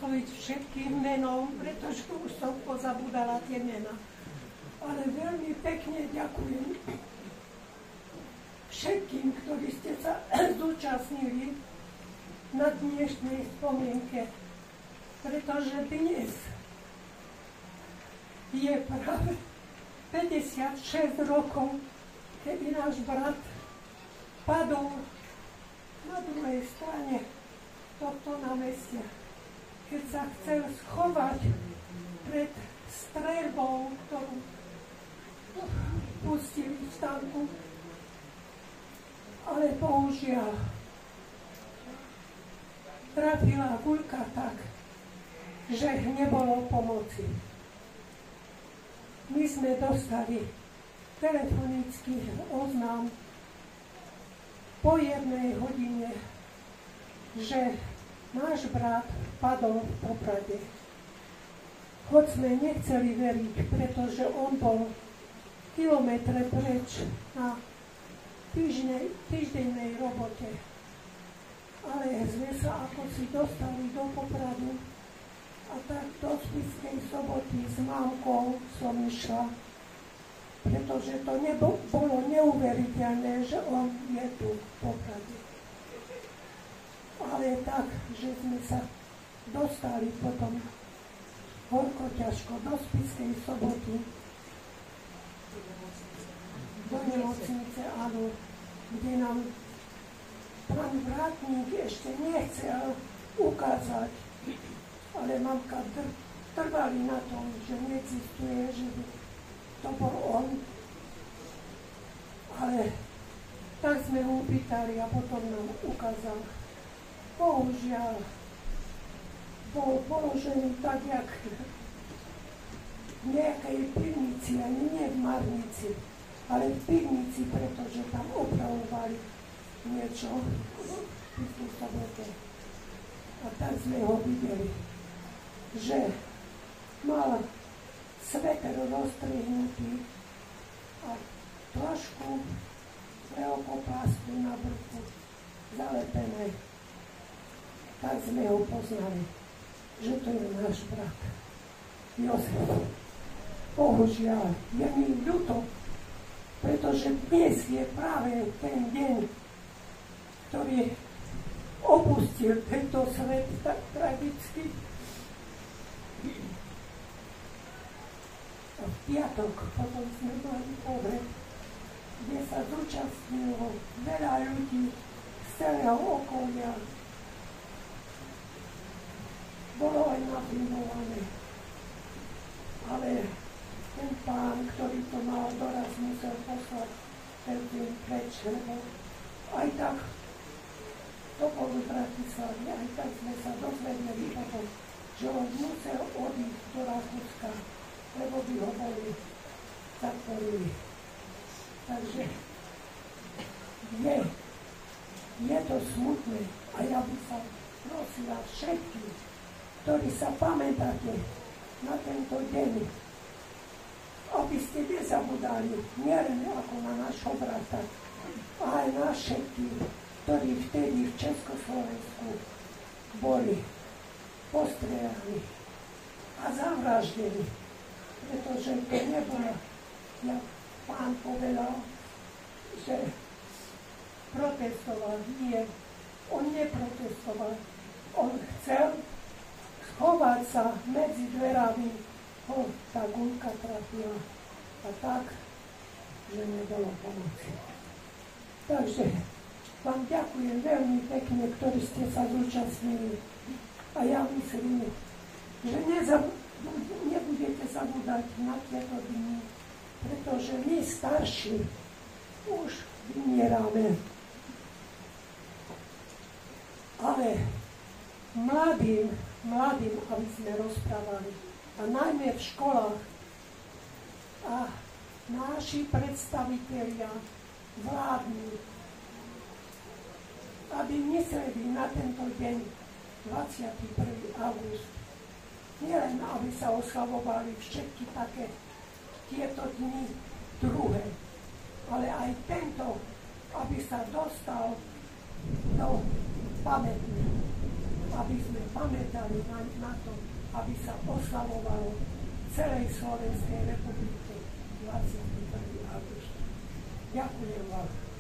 osloviť všetkým menom, pretože už som pozabudala tie mená. Ale veľmi pekne ďakujem všetkým, ktorí ste sa zúčastnili na dnešnej spomienke, pretože dnes je práve 56 rokov, kedy náš brat padol na druhej strane tohto námestia, keď sa chcel schovať pred streľbou, ktorú pustili v stanku. Ale bohužiaľ trafila guľka tak, že nebolo pomoci. My sme dostali telefonický oznám po 1 hodine, že náš brat padol v Poprade. Hoď sme nechceli veriť, pretože on bol kilometre preč na týždennej robote. Ale sme sa ako si dostali do Popradu a tak do Spišskej Soboty s mamkou som išla, pretože to bolo neuveriteľné, že on je tu v Poprade. Ale tak, že sme sa dostali potom horko ťažko do Spišskej Soboty, do nemocnice, áno, kde nám pán vrátnik ešte nechcel ukázať, ale mamka trvali na tom, že neexistuje, že to bol on. Ale tak sme ho pýtali a potom nám ukázal. Bohužiaľ, bol položený tak, jak v nejakej pivnici, ani nie v Marnici, ale v pivnici, pretože tam opravovali niečo v tej Sobote. A tak sme ho videli, že mal sveter roztrihnutý a trošku leokoplastu na bruchu zalepené. Tak sme ho poznali, že to je náš brat Jozef. Bohužiaľ, je mi ľúto, pretože dnes je práve ten deň, ktorý opustil tento svet tak tragicky. A v piatok potom sme mali pohreb, kde sa zúčastnilo veľa ľudí z celého okolia. Bolo aj nafilmované, ale ten pán, ktorý to mal doraz, musel poslať ten deň preč, lebo aj tak to bolo v Bratislave, aj tak sme sa dozvedeli potom, že on musel odísť do Rakúska, lebo by ho boli zatvorili. Takže je to smutné a ja by som prosila všetkých, ktorí sa pamätáte na tento deň, aby ste nezabudali nielen ako na našho brata, ale aj na všetkých, ktorí vtedy v Československu boli postrieľaní a zavraždení, pretože to nebolo, jak pán povedal, že protestoval. Nie, on neprotestoval. On chcel schovať sa medzi dverami, ho tá guľka trafila a tak, že nebolo pomoci. Takže vám ďakujem veľmi pekne, ktorí ste sa zúčastnili. A ja myslím, že nebudete zabúdať na tieto dni, pretože my starší už vymierame. Ale mladým, aby sme rozprávali, a najmä v školách, a naši predstavitelia vládni, aby mysleli na tento deň 21. august. Nielen, aby sa oslavovali všetky také tieto dni druhé, ale aj tento, aby sa dostal do pamätí. A aby sme pamätali na to, aby sa oslavovalo celej Slovenskej republike 21. august. Ďakujem vám.